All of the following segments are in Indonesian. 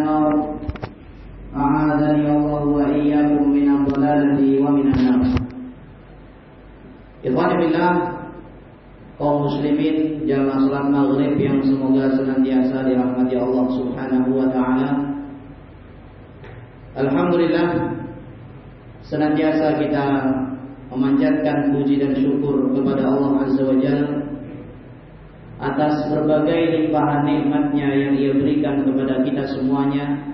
النار أعاذني الله وإياكم من الضلالة ومن النار. Ikhwani billah, kaum muslimin jamaah salat maghrib yang semoga senantiasa dirahmati Allah Subhanahu wa taala. Alhamdulillah, senantiasa kita memanjatkan puji dan syukur kepada Allah Azza wa Jalla atas berbagai limpahan nikmatnya yang Ia berikan kepada kita semuanya,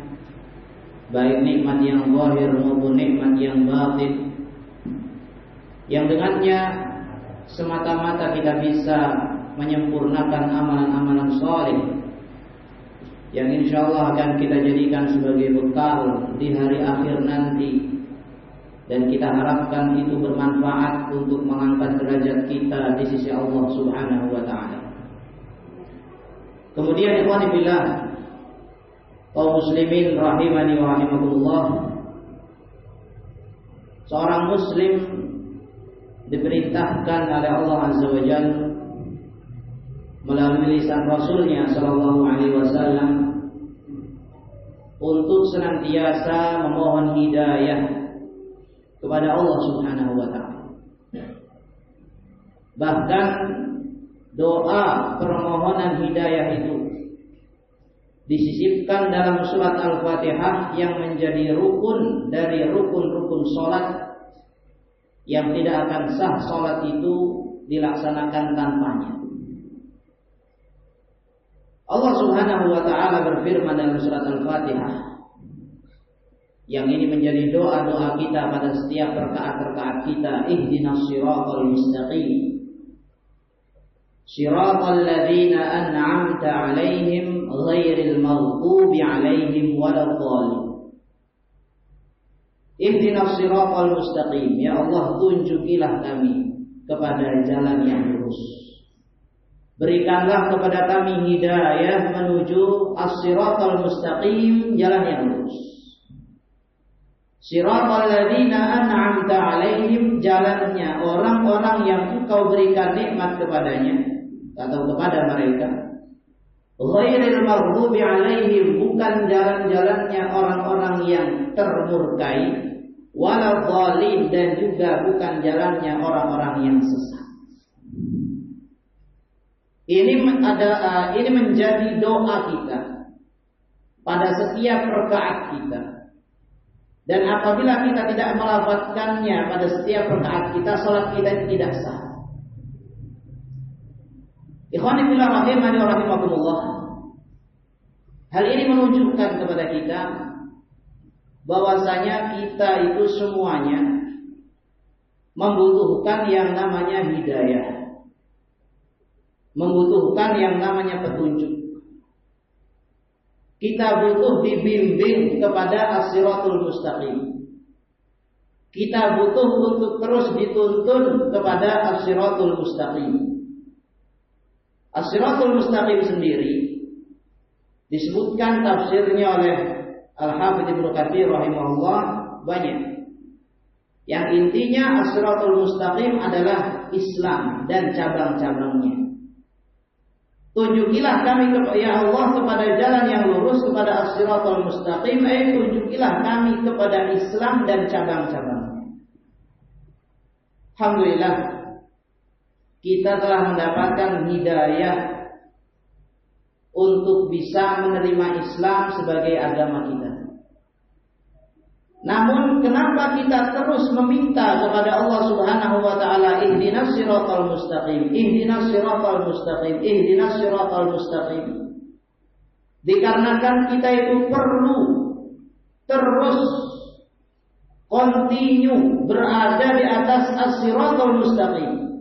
baik nikmat yang zahir maupun nikmat yang batin, yang dengannya semata-mata kita bisa menyempurnakan amalan-amalan saleh yang insyaallah akan kita jadikan sebagai bekal di hari akhir nanti, dan kita harapkan itu bermanfaat untuk mengangkat derajat kita di sisi Allah Subhanahu wa taala. Kemudian ikhwani billah, kaum muslimin rahimani wa rahimakumullah, seorang muslim diperintahkan oleh Allah Azza wa Jalla melalui lisan Rasulnya Sallallahu Alaihi Wasallam untuk senantiasa memohon hidayah kepada Allah Subhanahu wa taala. Bahkan doa permohonan hidayah itu disisipkan dalam surat Al-Fatihah yang menjadi rukun dari rukun-rukun salat yang tidak akan sah salat itu dilaksanakan tanpanya. Allah Subhanahu wa taala berfirman dalam surat Al-Fatihah, yang ini menjadi doa-doa kita pada setiap rakaat-rakaat kita, ihdinas siratal mustaqim, siratal ladzina an'amta 'alaihim ghairil maghdubi 'alaihim waladdallin. Ihdinas siratal mustaqim, ya Allah, tunjukilah kami kepada jalan yang lurus. Berikanlah kepada kami hidayah menuju as-siratal mustaqim, jalan yang lurus. Siratal ladzina an'amta 'alaihim, jalannya orang-orang yang Engkau berikan nikmat kepadanya atau kepada mereka. Ghairil maghdubi 'alaihim, bukan jalan-jalannya orang-orang yang termurkai, waladhdallin, dan juga bukan jalannya orang-orang yang sesat. Ini menjadi doa kita pada setiap rakaat kita. Dan apabila kita tidak melafadzkannya pada setiap rakaat kita, salat kita tidak sah. Ikhwani fillah rahimani wa rahimakumullah. Hal ini menunjukkan kepada kita bahwasanya kita itu semuanya membutuhkan yang namanya hidayah, membutuhkan yang namanya petunjuk. Kita butuh dibimbing kepada as-siratul mustaqim. Kita butuh untuk terus dituntun kepada as-siratul mustaqim. As-siratul mustaqim sendiri disebutkan tafsirnya oleh Al-Hafidz Ibnu Katsir rahimahullah banyak. Yang intinya as-siratul mustaqim adalah Islam dan cabang-cabangnya. Tunjukilah kami ya Allah kepada jalan yang lurus, kepada as-siratul mustaqim, tunjukilah kami kepada Islam dan cabang-cabangnya. Alhamdulillah, kita telah mendapatkan hidayah untuk bisa menerima Islam sebagai agama kita. Namun kenapa kita terus meminta kepada Allah Subhanahu wa taala, ihdinas siratal mustaqim, ihdinas siratal mustaqim, ihdinas siratal mustaqim? Dikarenakan kita itu perlu terus continue berada di atas as-siratal mustaqim.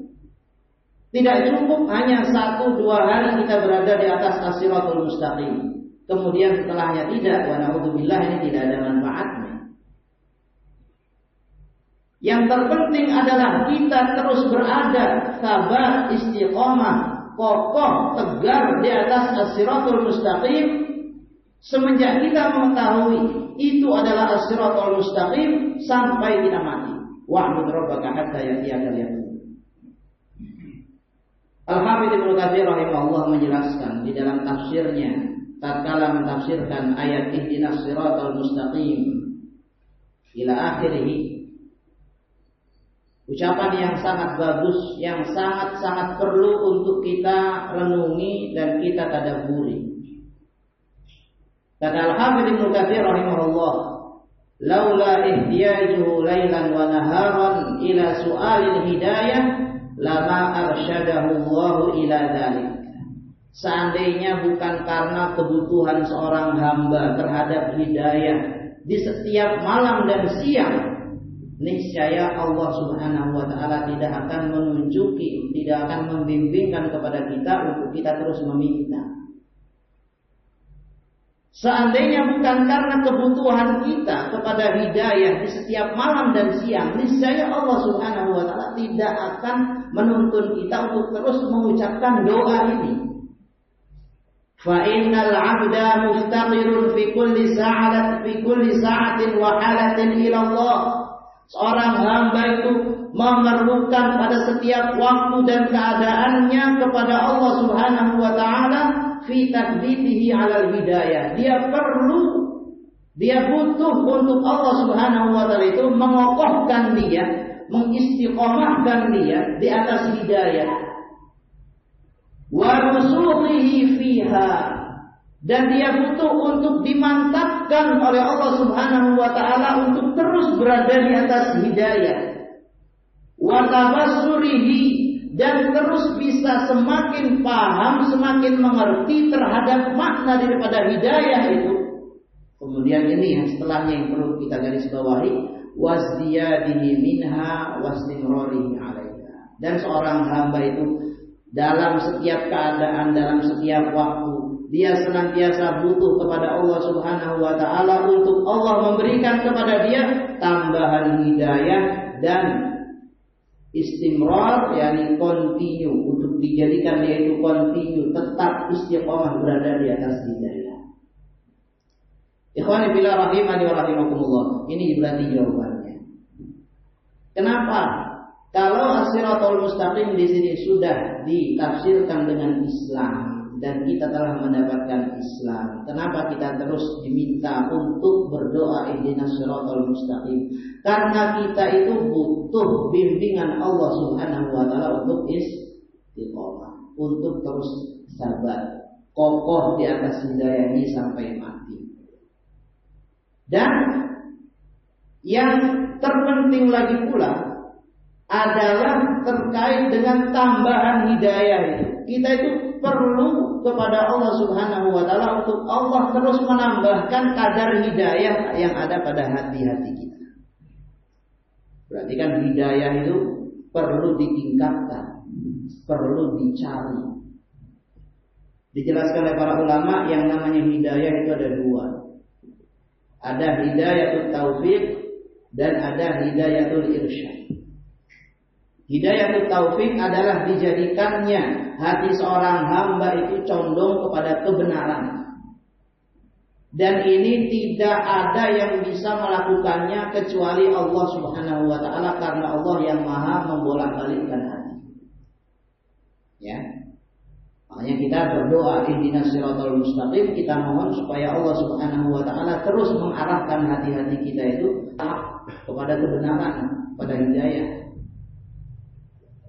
Tidak cukup hanya 1-2 hari kita berada di atas as-siratal mustaqim, kemudian setelahnya tidak, wa na'udzubillah, ini tidak ada manfaatnya. Yang terpenting adalah kita terus berada sabar, istiqamah, kokoh, tegar di atas as-siratal mustaqim. Semenjak kita mengetahui itu adalah as-siratal mustaqim sampai kita mati. Wa'bud rabbaka hatta ya'tiyakal yaqin. Al-Hafidz Ibnu Katsir rahimahullah menjelaskan di dalam tafsirnya tatkala mentafsirkan ayat ihdinas siratal mustaqim ila akhirih, ucapan yang sangat bagus, yang sangat-sangat perlu untuk kita renungi dan kita tadabburi. Kata Al-Hafidz Ibnu Katsir rahimahullah, laula ihtiyajuhu lailan wa naharan ila su'alil hidayah lama arsyadahu Allah ila dzalik. Seandainya bukan karena kebutuhan seorang hamba terhadap hidayah di setiap malam dan siang, niscaya Allah Subhanahu wa taala tidak akan menunjuki, tidak akan membimbingkan kepada kita untuk kita terus meminta. Seandainya bukan karena kebutuhan kita kepada hidayah di setiap malam dan siang, niscaya Allah Subhanahu wa taala tidak akan menuntun kita untuk terus mengucapkan doa ini. Fa innal 'abda muftaqirun fi kulli sa'atin wa halatin ila Allah. Seorang hamba itu memerlukan pada setiap waktu dan keadaannya kepada Allah Subhanahu wa taala fi taqdidihi 'alal hidayah. Dia butuh untuk Allah Subhanahu wa taala itu mengokohkan dia, mengistiqomahkan dia di atas hidayah. Wa rusukhihi fiha, dan dia butuh untuk dimantapkan oleh Allah Subhanahu wa taala untuk terus berada di atas hidayah. Wa tabassurihi, dan terus bisa semakin paham, semakin mengerti terhadap makna daripada hidayah itu. Kemudian ini yang setelahnya yang perlu kita garis bawahi, wazdiyadihi minha wastimrarihi 'alaiha. Dan seorang hamba itu dalam setiap keadaan, dalam setiap waktu, dia senantiasa butuh kepada Allah Subhanahu wa taala untuk Allah memberikan kepada dia tambahan hidayah dan istimrar, yakni continue, untuk dijadikan dia itu continue, tetap istiqomah berada di atas hidayah. Ikhwani fillah rahimani wa rahimakumullah. Ini berarti jawabannya. Kenapa? Kalau as-siratal mustaqim di sini sudah ditafsirkan dengan Islam dan kita telah mendapatkan Islam, kenapa kita terus diminta untuk berdoa ihdinas siratal mustaqim? Karena kita itu butuh bimbingan Allah Subhanahu wa taala untuk istiqomah, untuk terus sabar, kokoh di atas hidayah ini sampai mati. Dan yang terpenting lagi pula adalah terkait dengan tambahan hidayah itu. Kita itu perlu kepada Allah Subhanahu wa taala untuk Allah terus menambahkan kadar hidayah yang ada pada hati-hati kita. Berarti kan hidayah itu perlu ditingkatkan, perlu dicari. Dijelaskan oleh para ulama yang namanya hidayah itu ada dua. Ada hidayatul taufik dan ada hidayatul irsyad. Hidayatul taufik adalah dijadikannya hati seorang hamba itu condong kepada kebenaran. Dan ini tidak ada yang bisa melakukannya kecuali Allah Subhanahu wa taala, karena Allah yang Maha membolak-balikkan hati. Ya. Makanya kita berdoa ihdinas siratal mustaqim, kita mohon supaya Allah Subhanahu wa taala terus mengarahkan hati-hati kita itu kepada kebenaran, pada hidayah.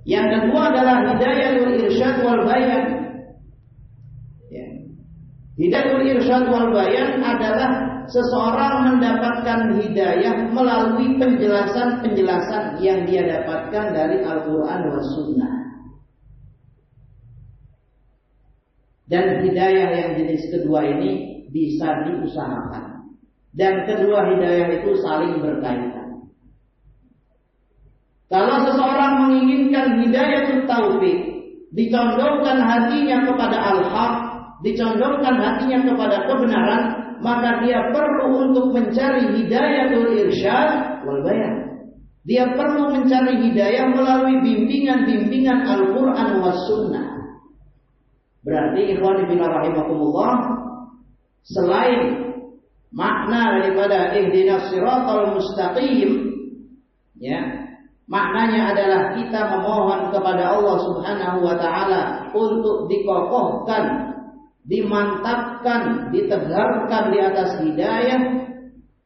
Yang kedua adalah hidayatul irsyad wal bayan. Ya. Hidayatul irsyad wal bayan adalah seseorang mendapatkan hidayah melalui penjelasan-penjelasan yang dia dapatkan dari Al-Quran wa Sunnah. Dan hidayah yang jenis kedua ini bisa diusahakan. Dan kedua hidayah itu saling berkaitan. Kalau seseorang menginginkan hidayatul taufik, dicondongkan hatinya kepada al-haq, dicondongkan hatinya kepada kebenaran, maka dia perlu untuk mencari hidayatul irsyad wal bayan. Dia perlu mencari hidayah melalui bimbingan-bimbingan Al-Quran was Sunnah. Berarti ikhwan fillah rahimakumullah, selain makna daripada ihdinas siratal mustaqim, ya, maknanya adalah kita memohon kepada Allah Subhanahu wa taala untuk dikokohkan dimantapkan, ditegarkan di atas hidayah.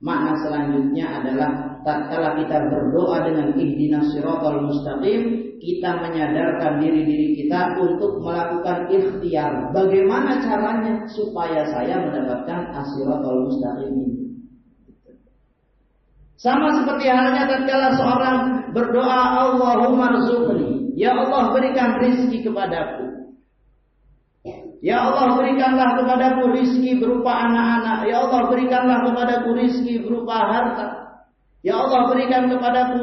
Makna selanjutnya adalah tatkala kita berdoa dengan ihdinas siratal mustaqim, kita menyadarkan diri kita untuk melakukan ikhtiar. Bagaimana caranya supaya saya mendapatkan as-siratal mustaqim ini? Sama seperti halnya tatkala seorang berdoa, Allahumma rzuqni, ya Allah berikan rizki kepadaku. Ya Allah berikanlah kepadaku rizki berupa anak-anak. Ya Allah berikanlah kepadaku rizki berupa harta. Ya Allah berikan kepadaku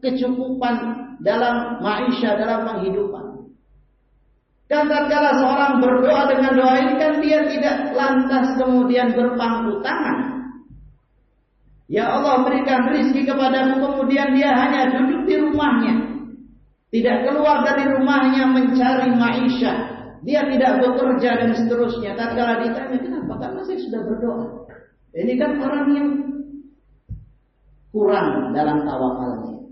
kecukupan dalam maisha, dalam penghidupan. Dan tatkala seorang berdoa dengan doa ini kan dia tidak lantas kemudian berpangku tangan. Ya Allah berikan rizki kepadaku, kemudian dia hanya duduk di rumahnya, tidak keluar dari rumahnya mencari maisha. Dia tidak bekerja dan seterusnya. Tatkala ditanya kenapa? Karena saya sudah berdoa. Ini kan orang yang kurang dalam tawakalnya.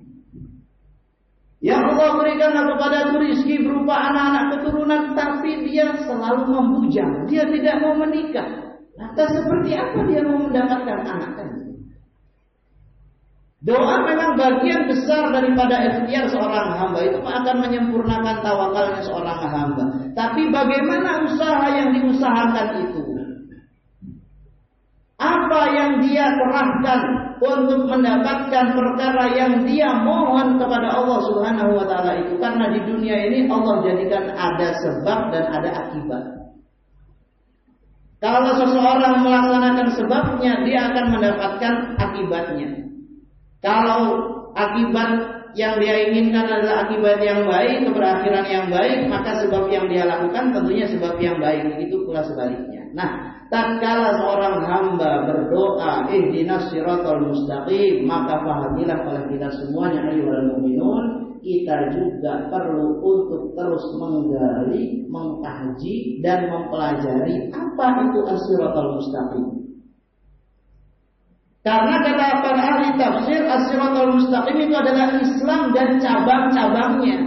Ya Allah berikanlah kepadaku rizki berupa anak-anak keturunan, tapi dia selalu membujang. Dia tidak mau menikah. Lantas seperti apa dia mau mendapatkan anak kan? Doa memang bagian besar daripada ikhtiar seorang hamba. Itu akan menyempurnakan tawakalnya seorang hamba. Tapi bagaimana usaha yang diusahakan itu? Apa yang dia kerahkan untuk mendapatkan perkara yang dia mohon kepada Allah Subhanahu wa taala itu? Karena di dunia ini Allah jadikan ada sebab dan ada akibat. Kalau seseorang melaksanakan sebabnya, dia akan mendapatkan akibatnya. Kalau akibat yang dia inginkan adalah akibat yang baik, keberakhiran yang baik, maka sebab yang dia lakukan tentunya sebab yang baik. Begitu pula sebaliknya. Nah, tatkala seorang hamba berdoa ihdinas siratal mustaqim, maka fahamilah oleh kita semuanya ayyuhal mu'minun, kita juga perlu untuk terus menggali, mengkaji dan mempelajari apa itu as-siratal mustaqim. Karena kata para ahli tafsir, as-siratal mustaqim itu adalah Islam dan cabang-cabangnya.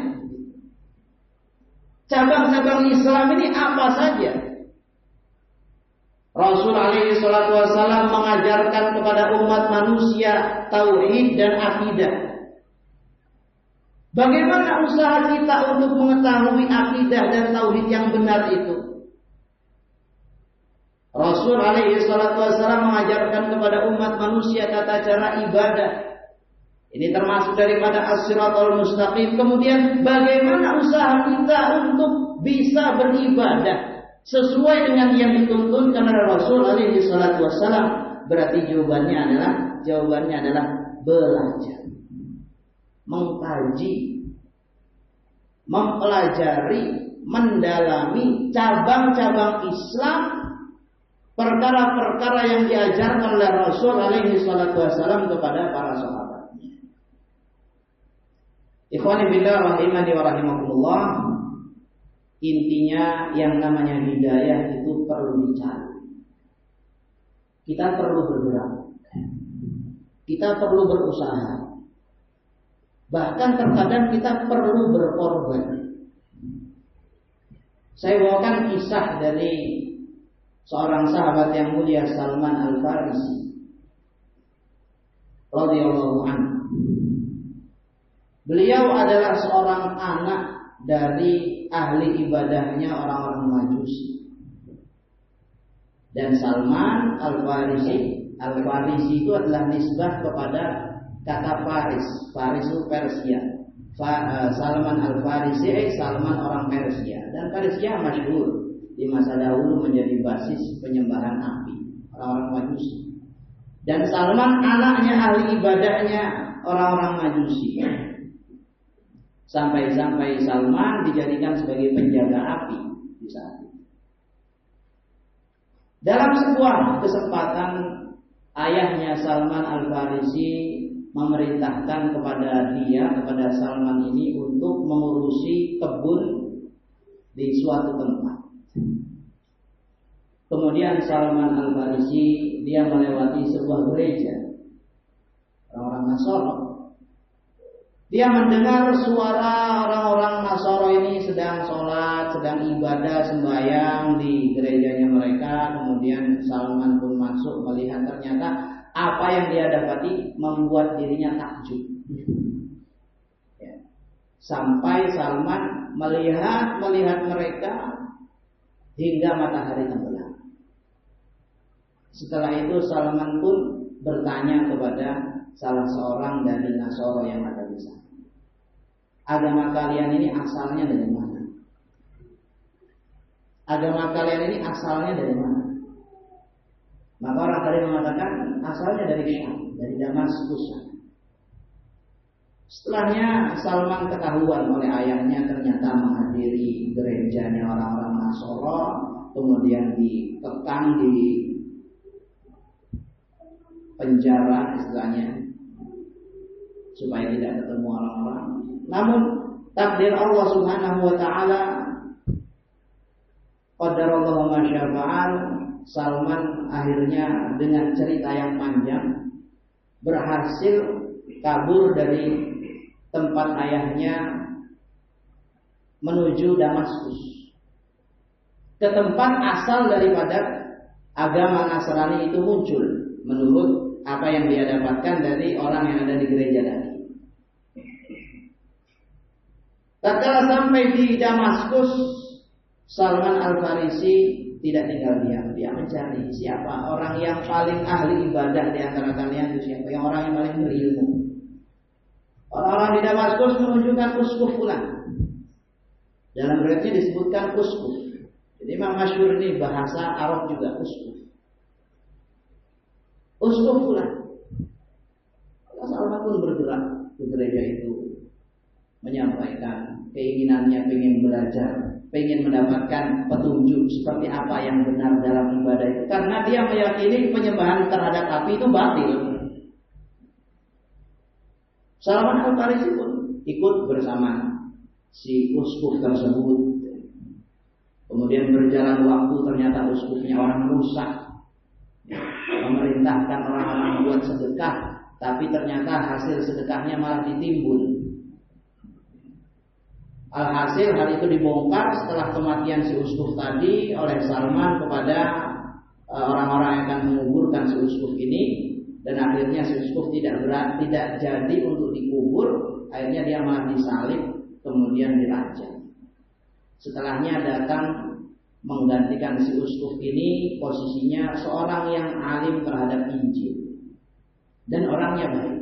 Cabang-cabang Islam ini apa saja? Rasul alaihi salatu wasallam mengajarkan kepada umat manusia tauhid dan akidah. Bagaimana usaha kita untuk mengetahui akidah dan tauhid yang benar itu? Rasul alaihi salatu wasallam mengajarkan kepada umat manusia tata cara ibadah. Ini termasuk daripada as-siratal mustaqim. Kemudian bagaimana usaha kita untuk bisa beribadah sesuai dengan yang dituntunkan oleh Rasul alaihi salatu wasallam? Berarti jawabannya adalah belajar, mengkaji, mempelajari, mendalami cabang-cabang Islam, perkara-perkara yang diajarkan oleh Rasul alaihi salatu wasallam kepada para sahabatnya. Ikhwani billah rahimani wa rahimakumullah. Intinya yang namanya hidayah itu perlu dicari. Kita perlu bergerak. Kita perlu berusaha. Bahkan terkadang kita perlu berkorban. Saya bawakan kisah dari seorang sahabat yang mulia, Salman Al-Farisi radhiyallahu anhu. Beliau adalah seorang anak dari ahli ibadahnya orang-orang Majusi. Dan Salman Al-Farisi itu adalah nisbah kepada kata Faris. Faris itu Persia. Salman Al-Farisi, Salman orang Persia. Dan Persia masyhur di masa dahulu menjadi basis penyembahan api orang-orang Majusi. Dan Salman anaknya ahli ibadahnya orang-orang Majusi. Sampai-sampai Salman dijadikan sebagai penjaga api di saat itu. Dalam sebuah kesempatan, ayahnya Salman Al-Farisi memerintahkan kepada Salman ini untuk mengurusi kebun di suatu tempat. Kemudian Salman Al-Farisi dia melewati sebuah gereja orang-orang Nasrani. Dia mendengar suara orang-orang Nasoro ini sedang sholat, sedang ibadah, sembahyang di gerejanya mereka. Kemudian Salman pun masuk melihat, ternyata apa yang dia dapati membuat dirinya takjub. Ya. Sampai Salman melihat mereka hingga matahari tenggelam. Setelah itu Salman pun bertanya kepada salah seorang dari Nasoro yang ada di sana, agama kalian ini asalnya dari mana? Agama kalian ini asalnya dari mana? Maka orang tadi mengatakan asalnya dari Syam, dari Damaskus. Setelahnya Salman ketahuan oleh ayahnya ternyata menghadiri gerejanya orang-orang Nasoro, kemudian dikekang di penjara istilahnya supaya tidak ketemu orang-orang. Namun takdir Allah Subhanahu wa taala, qadarallahu ma syaa fa'al, Salman akhirnya dengan cerita yang panjang berhasil kabur dari tempat ayahnya menuju Damaskus, ke tempat asal daripada agama Nasrani itu muncul, menurut apa yang dia dapatkan dari orang yang ada di gereja tadi. Tatkala sampai di Damaskus, Salman Al-Farisi tidak tinggal diam. Dia mencari siapa orang yang paling ahli ibadah di antara kalian, itu siapa, yang orang yang paling berilmu. Orang-orang di Damaskus menunjukkan uskuf fulan. Dalam riwayatnya disebutkan uskuf. Jadi memang masyhur ini bahasa Arab juga, uskuf. Uskuf fulan. Maka Salman pun bergerak ke gereja itu, menyampaikan keinginannya, ingin belajar, ingin mendapatkan petunjuk seperti apa yang benar dalam ibadah itu. Karena dia meyakini penyembahan terhadap api itu batil. Salman Al-Farisi pun ikut bersama si uskuf tersebut. Kemudian berjalan waktu, ternyata uskufnya orang rusak, memerintahkan orang-orang buat sedekah, tapi ternyata hasil sedekahnya malah ditimbun. Alhasil hal itu dibongkar setelah kematian si uskuf tadi oleh Salman kepada orang-orang yang akan menguburkan si uskuf ini, dan akhirnya si uskuf tidak jadi untuk dikubur. Akhirnya dia malah disalib, kemudian dirajam. Setelahnya datang menggantikan si uskuf ini, posisinya seorang yang alim terhadap Injil dan orangnya baik.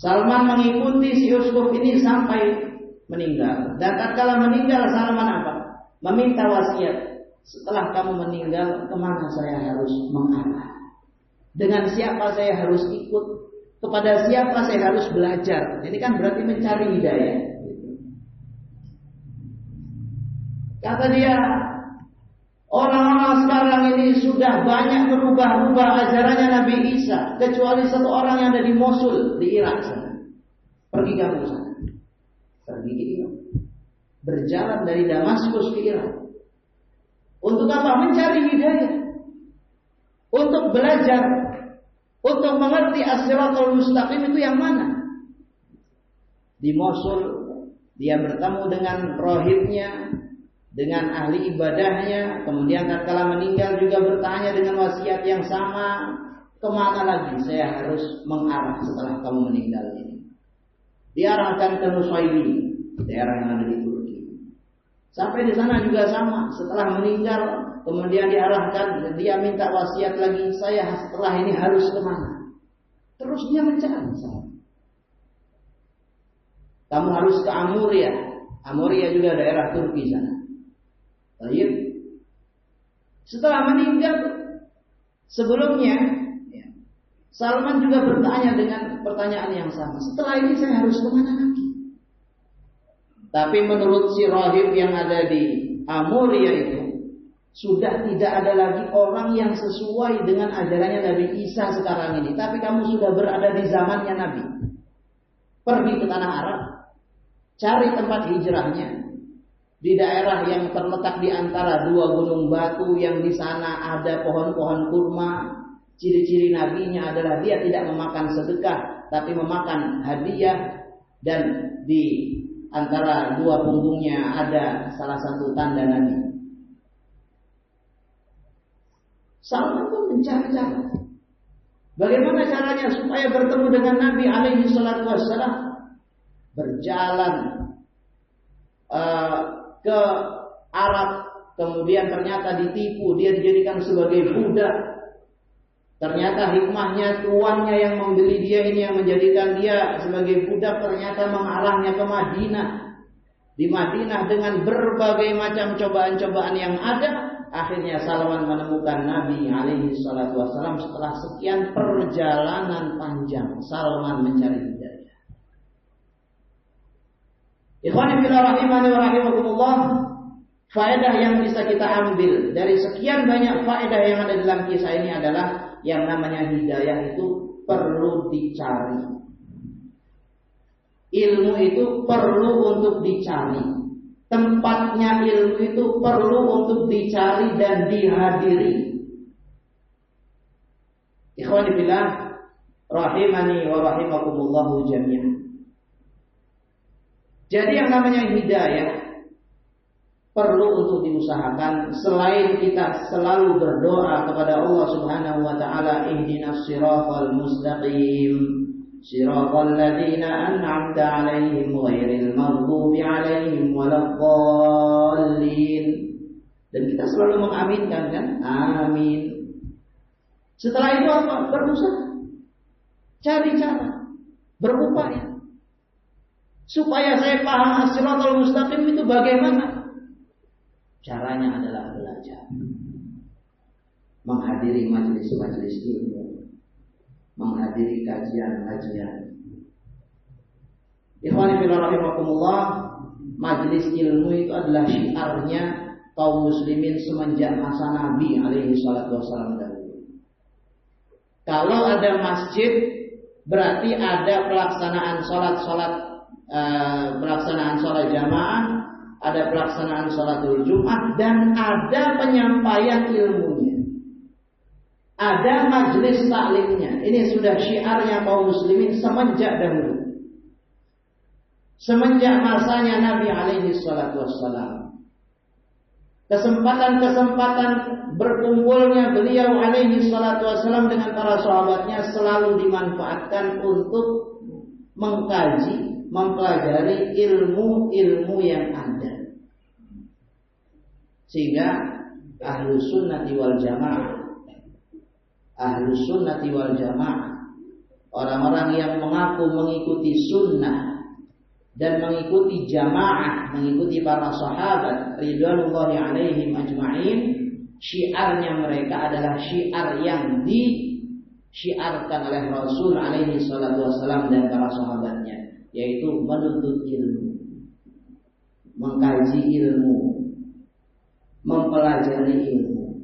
Salman mengikuti si uskuf ini sampai meninggal. Dan tatkala meninggal, Salman apa? Meminta wasiat. Setelah kamu meninggal, kemana saya harus mengarah? Dengan siapa saya harus ikut? Kepada siapa saya harus belajar? Ini kan berarti mencari hidayah. Kata dia, orang-orang sekarang ini sudah banyak berubah-ubah ajarannya Nabi Isa, kecuali satu orang yang ada di Mosul, di Irak sana. Pergi kamu ke sana. Pergi ke Irak. Berjalan dari Damaskus ke Irak. Untuk apa? Mencari hidayah. Untuk belajar. Untuk mengerti as-siratal mustaqim itu yang mana. Di Mosul dia bertemu dengan rohibnya, dengan ahli ibadahnya. Kemudian tatkala meninggal juga bertanya dengan wasiat yang sama, kemana lagi saya harus mengarah setelah kamu meninggal ini. Diarahkan ke Nusairi, daerah yang ada di Turki. Sampai di sana juga sama, setelah meninggal kemudian diarahkan, dia minta wasiat lagi, saya setelah ini harus kemana. Terus dia mencari. Kamu harus ke Amuria. Amuria juga daerah Turki sana. Baik. Setelah meninggal, sebelumnya Salman juga bertanya dengan pertanyaan yang sama. Setelah ini saya harus kemana lagi? Tapi menurut si rahib yang ada di Amuria itu, sudah tidak ada lagi orang yang sesuai dengan ajarannya Nabi Isa sekarang ini. Tapi kamu sudah berada di zamannya Nabi. Pergi ke tanah Arab, cari tempat hijrahnya di daerah yang terletak di antara dua gunung batu, yang di sana ada pohon-pohon kurma. Ciri-ciri nabinya adalah dia tidak memakan sedekah tapi memakan hadiah, dan di antara dua punggungnya ada salah satu tanda Nabi. Salman pun mencari cara. Bagaimana caranya supaya bertemu dengan Nabi alaihi salatu wassalam? Berjalan ke Arab, kemudian ternyata ditipu, dia dijadikan sebagai budak. Ternyata hikmahnya tuannya yang membeli dia ini yang menjadikan dia sebagai budak, ternyata mengarahnya ke Madinah. Di Madinah dengan berbagai macam cobaan-cobaan yang ada, akhirnya Salman menemukan Nabi alaihi salatu wassalam. Setelah sekian perjalanan panjang, Salman mencari hidayah. Ikhwani fillah rahimani wa rahimakumullah, faedah yang bisa kita ambil dari sekian banyak faedah yang ada dalam kisah ini adalah yang namanya hidayah itu perlu dicari. Ilmu itu perlu untuk dicari. Tempatnya ilmu itu perlu untuk dicari dan dihadiri. Ikhwani fillah rahimani wa rahimakumullahu jami'an. Jadi yang namanya hidayah perlu untuk diusahakan. Selain kita selalu berdoa kepada Allah Subhanahu wa taala, ihdinas siratal mustaqim, siratal ladzina an'amta 'alaihim ghairil maghdubi 'alaihim waladdallin. Dan kita selalu mengaminkan kan? Amin. Setelah itu apa? Berusaha. Cari cara, berupaya supaya saya paham as-siratal mustaqim itu bagaimana. Caranya adalah belajar, menghadiri majelis-majelis ilmu, menghadiri kajian-kajian. Ikhwani fillah rahimakumullah, majelis ilmu itu adalah syiarnya kaum muslimin semenjak masa Nabi alaihi salatu wassalam dahulu. Kalau ada masjid, berarti ada pelaksanaan sholat jamaah, ada pelaksanaan sholatul Jumat, dan ada penyampaian ilmunya, ada majelis taklimnya. Ini sudah syiarnya kaum muslimin semenjak dahulu, semenjak masanya Nabi alaihi salatu wassalam. Kesempatan-kesempatan berkumpulnya beliau alaihi salatu wassalam dengan para sahabatnya selalu dimanfaatkan untuk mengkaji, mempelajari ilmu-ilmu yang ada. Sehingga ahlus sunnati wal jamaah, orang-orang yang mengaku mengikuti sunnah dan mengikuti jamaah, mengikuti para sahabat ridwanullahi alaihim ajma'in, syiarnya mereka adalah syiar yang disyiarkan oleh Rasul alaihi salatu wassalam dan para sahabatnya, yaitu menuntut ilmu, mengkaji ilmu, mempelajari ilmu.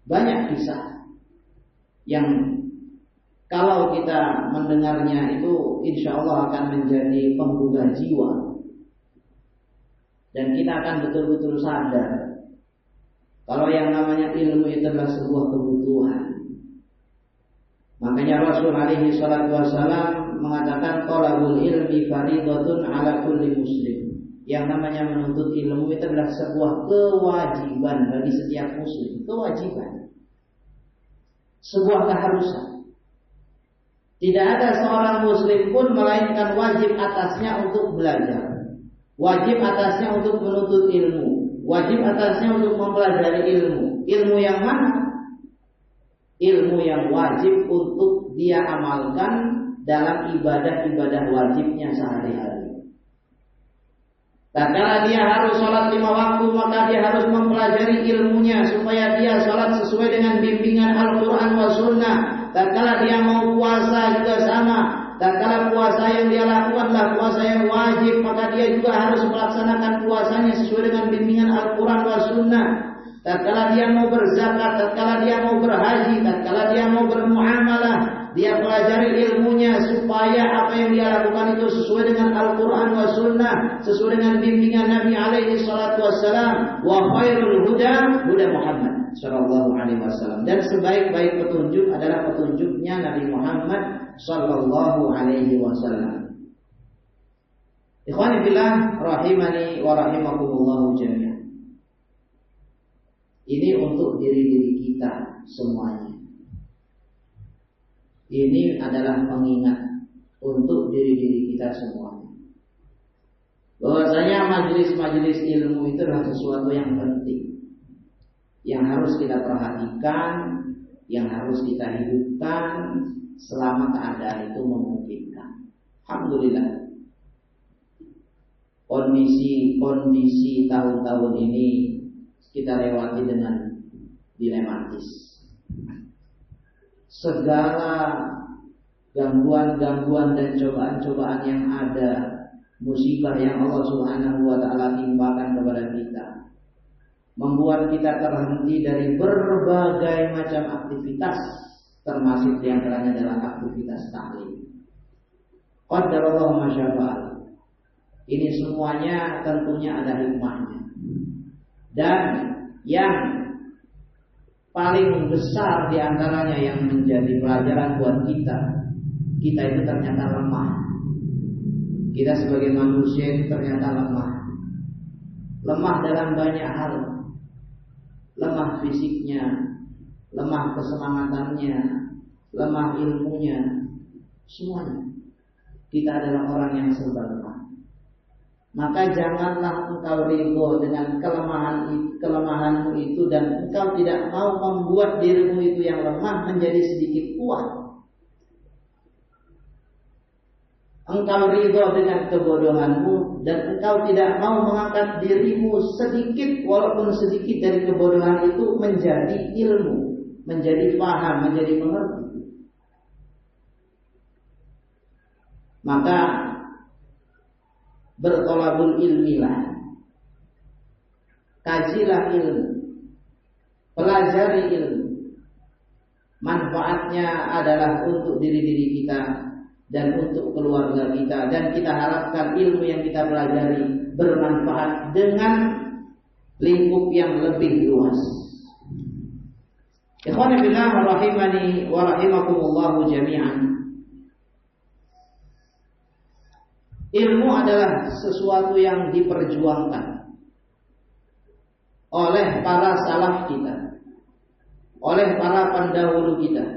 Banyak kisah yang kalau kita mendengarnya itu insya Allah akan menjadi penggugah jiwa, dan kita akan betul-betul sadar kalau yang namanya ilmu itu adalah sebuah kebutuhan. Makanya Rasul alaihi salatu wassalam mengatakan thalabul ilmi fardhatun ala kulli muslim. Yang namanya menuntut ilmu itu adalah sebuah kewajiban bagi setiap muslim, kewajiban, sebuah keharusan. Tidak ada seorang muslim pun melainkan wajib atasnya untuk belajar, wajib atasnya untuk menuntut ilmu, wajib atasnya untuk mempelajari ilmu. Ilmu yang mana? Ilmu yang wajib untuk dia amalkan dalam ibadah-ibadah wajibnya sehari-hari. Tatkala dia harus sholat 5 waktu, maka dia harus mempelajari ilmunya supaya dia sholat sesuai dengan bimbingan Al-Quran wa Sunnah. Tatkala dia mau puasa juga sama. Tatkala puasa yang dia lakukanlah puasa yang wajib, maka dia juga harus melaksanakan puasanya sesuai dengan bimbingan Al-Quran wa Sunnah. Tatkala dia mau berzakat, tatkala dia mau berhaji, tatkala dia mau bermuamalah, dia pelajari ilmunya supaya apa yang dia lakukan itu sesuai dengan Al-Quran wa Sunnah, sesuai dengan bimbingan Nabi alaihi salatu wassalam. Wa khairul huda huda Muhammad sallallahu alaihi wasallam, dan sebaik-baik petunjuk adalah petunjuknya Nabi Muhammad sallallahu alaihi wasallam. Ikhwani billah rahimani wa rahimakumullah jami'an. Ini untuk diri-diri kita semuanya. Ini adalah pengingat untuk diri-diri kita semuanya. Bahwasanya majelis-majelis ilmu itu adalah sesuatu yang penting, yang harus kita perhatikan, yang harus kita hidupkan selama keadaan itu memungkinkan. Alhamdulillah. Kondisi tahun-tahun ini kita lewati dengan dilematis. Segala gangguan-gangguan dan cobaan-cobaan yang ada, musibah yang Allah Subhanahu wa taala timpakan kepada kita, membuat kita terhenti dari berbagai macam aktivitas, termasuk di antaranya adalah aktivitas taklim. Qadarallahu ma syaa'a. Ini semuanya tentunya ada hikmahnya. Dan yang paling besar di antaranya yang menjadi pelajaran buat kita itu ternyata lemah. Kita sebagai manusia itu ternyata lemah. Lemah dalam banyak hal. Lemah fisiknya, lemah kesemangatannya, lemah ilmunya, semuanya. Kita adalah orang yang serba lemah. Maka janganlah engkau ridho dengan kelemahanmu itu, dan engkau tidak mau membuat dirimu itu yang lemah menjadi sedikit kuat. Engkau ridho dengan kebodohanmu, dan engkau tidak mau mengangkat dirimu sedikit, walaupun sedikit dari kebodohan itu menjadi ilmu, menjadi paham, menjadi mengerti. Maka bertolabul ilmilah, kajilah ilmu, pelajari ilmu. Manfaatnya adalah untuk diri-diri kita dan untuk keluarga kita, dan kita harapkan ilmu yang kita pelajari bermanfaat dengan lingkup yang lebih luas. Ikhwan fillah rahimani wa rahimakumullah jami'an. Ilmu adalah sesuatu yang diperjuangkan oleh para salaf kita, oleh para pendahulu kita,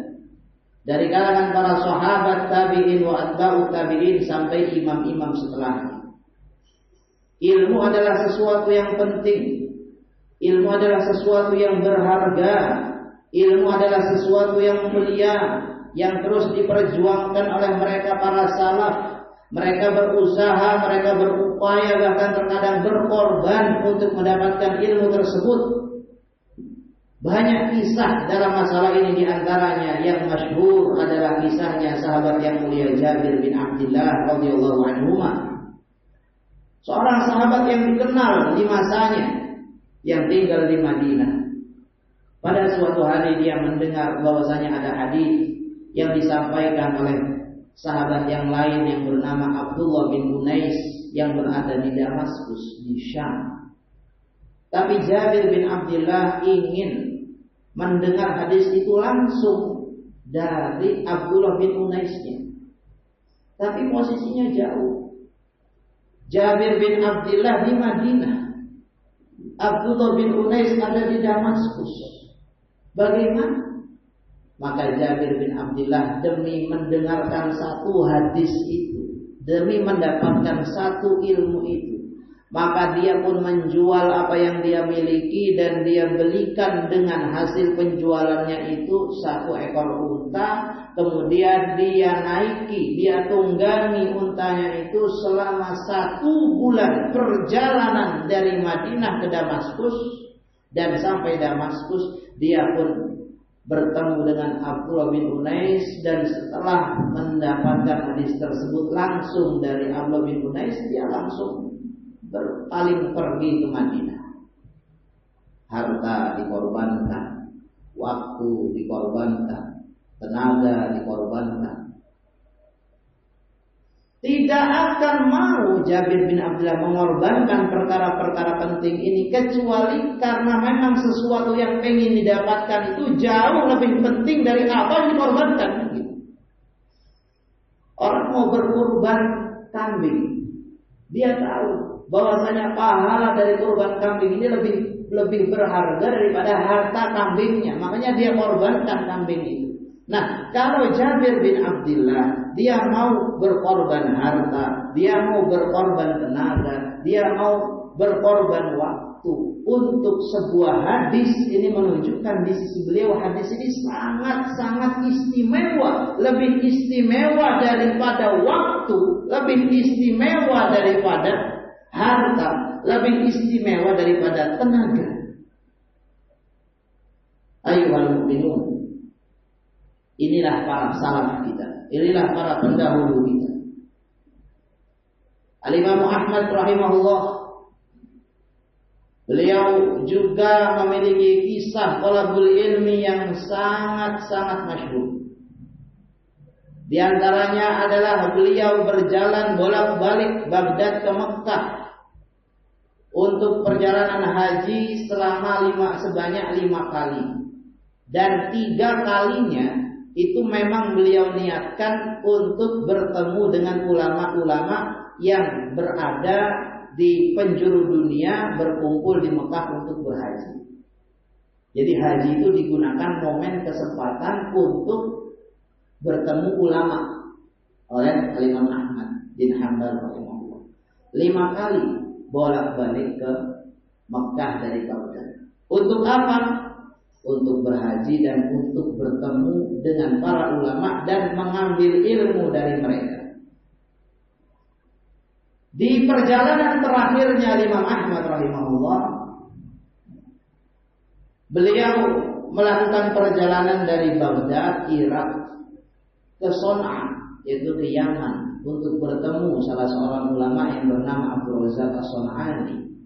dari kalangan para sahabat tabi'in wa atba'ut tabi'in sampai imam-imam setelahnya. Ilmu adalah sesuatu yang penting. Ilmu adalah sesuatu yang berharga. Ilmu adalah sesuatu yang mulia, yang terus diperjuangkan oleh mereka para salaf. Mereka berusaha, mereka berupaya, bahkan terkadang berkorban untuk mendapatkan ilmu tersebut. Banyak kisah dalam masalah ini, di antaranya yang masyhur adalah kisahnya sahabat yang mulia Jabir bin Abdullah radhiyallahu anhu. Seorang sahabat yang dikenal di masanya, yang tinggal di Madinah. Pada suatu hari dia mendengar bahwasanya ada hadis yang disampaikan oleh sahabat yang lain yang bernama Abdullah bin Unais yang berada di Damaskus, di Syam. Tapi Jabir bin Abdullah ingin mendengar hadis itu langsung dari Abdullah bin Unaisnya. Tapi posisinya jauh. Jabir bin Abdullah di Madinah, Abdullah bin Unais ada di Damaskus. Bagaimana? Maka Jabir bin Abdullah demi mendengarkan satu hadis itu, demi mendapatkan satu ilmu itu, maka dia pun menjual apa yang dia miliki, dan dia belikan dengan hasil penjualannya itu satu ekor unta. Kemudian dia naiki, dia tunggangi untanya itu selama 1 bulan perjalanan dari Madinah ke Damaskus. Dan sampai Damaskus dia pun bertemu dengan Abdullah bin Unais, dan setelah mendapatkan hadis tersebut langsung dari Abdullah bin Unais, dia langsung berpaling pergi ke Madinah. Harta dikorbankan, waktu dikorbankan, tenaga dikorbankan. Tidak akan mau Jabir bin Abdullah mengorbankan perkara-perkara penting ini kecuali karena memang sesuatu yang ingin didapatkan itu jauh lebih penting dari apa yang dikorbankan. Orang mau berkurban kambing, dia tahu bahwasanya pahala dari kurban kambing ini lebih berharga daripada harta kambingnya, makanya dia korbankan kambing itu. Nah, kalau Jabir bin Abdullah dia mau berkorban harta, dia mau berkorban tenaga, dia mau berkorban waktu untuk sebuah hadis, ini menunjukkan di sisi beliau hadis ini sangat-sangat istimewa, lebih istimewa daripada waktu, lebih istimewa daripada harta, lebih istimewa daripada tenaga. Ayyuhal mu'minun, inilah para salaf kita, inilah para pendahulu kita. Al-Imam Ahmad rahimahullah, beliau juga memiliki kisah thalabul ilmi yang sangat-sangat masyhur. Di antaranya adalah beliau berjalan bolak-balik Baghdad ke Mekah untuk perjalanan haji sebanyak 5 kali. Dan 3 kalinya itu memang beliau niatkan untuk bertemu dengan ulama-ulama yang berada di penjuru dunia berkumpul di Mekah untuk berhaji. Jadi haji itu digunakan momen kesempatan untuk bertemu ulama oleh Imam Ahmad bin Hanbal rahimahullah. 5 kali bolak-balik ke Mekah dari Baghdad. Untuk apa? Untuk berhaji dan untuk bertemu dengan para ulama dan mengambil ilmu dari mereka. Di perjalanan terakhirnya Imam Ahmad rahimahullah, beliau melakukan perjalanan dari Baghdad, Irak ke Son'a, yaitu ke Yaman, untuk bertemu salah seorang ulama yang bernama Abdul Razak As-Son'ani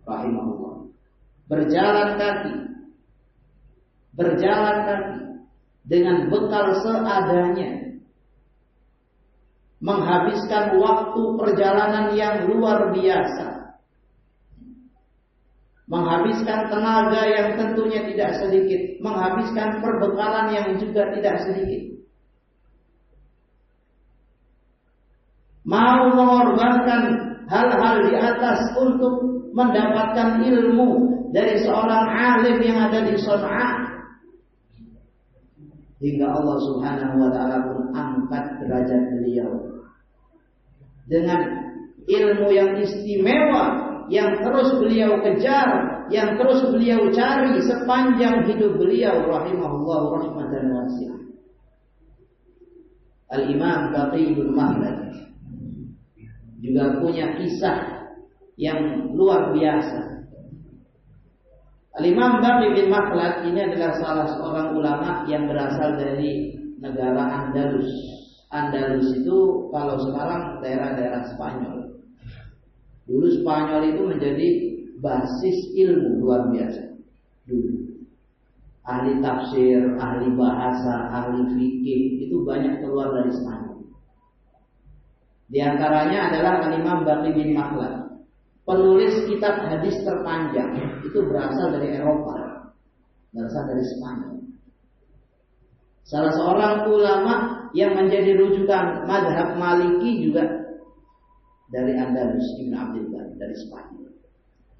rahimahullah. Berjalan kaki dengan bekal seadanya, menghabiskan waktu perjalanan yang luar biasa, menghabiskan tenaga yang tentunya tidak sedikit, menghabiskan perbekalan yang juga tidak sedikit, mau mengorbankan hal-hal di atas untuk mendapatkan ilmu dari seorang alim yang ada di Son'a. Hingga Allah Subhanahu wa ta'ala pun angkat derajat beliau dengan ilmu yang istimewa yang terus beliau kejar, yang terus beliau cari sepanjang hidup beliau rahimahullah rahmatan wasi'ah. Al-Imam Baqi bin Makhlad juga punya kisah yang luar biasa. Al-Imam Baqi bin Makhlad ini adalah salah seorang ulama yang berasal dari negara Andalus. Andalus itu kalau sekarang daerah-daerah Spanyol. Dulu Spanyol itu menjadi basis ilmu luar biasa. Dulu ahli tafsir, ahli bahasa, ahli fikih itu banyak keluar dari Spanyol. Di antaranya adalah Al-Imam Baqi bin Makhlad, penulis kitab hadis terpanjang, itu berasal dari Eropa, berasal dari Spanyol. Salah seorang ulama yang menjadi rujukan mazhab Maliki juga dari Andalus, Ibn Abdul Bar, dari Spanyol.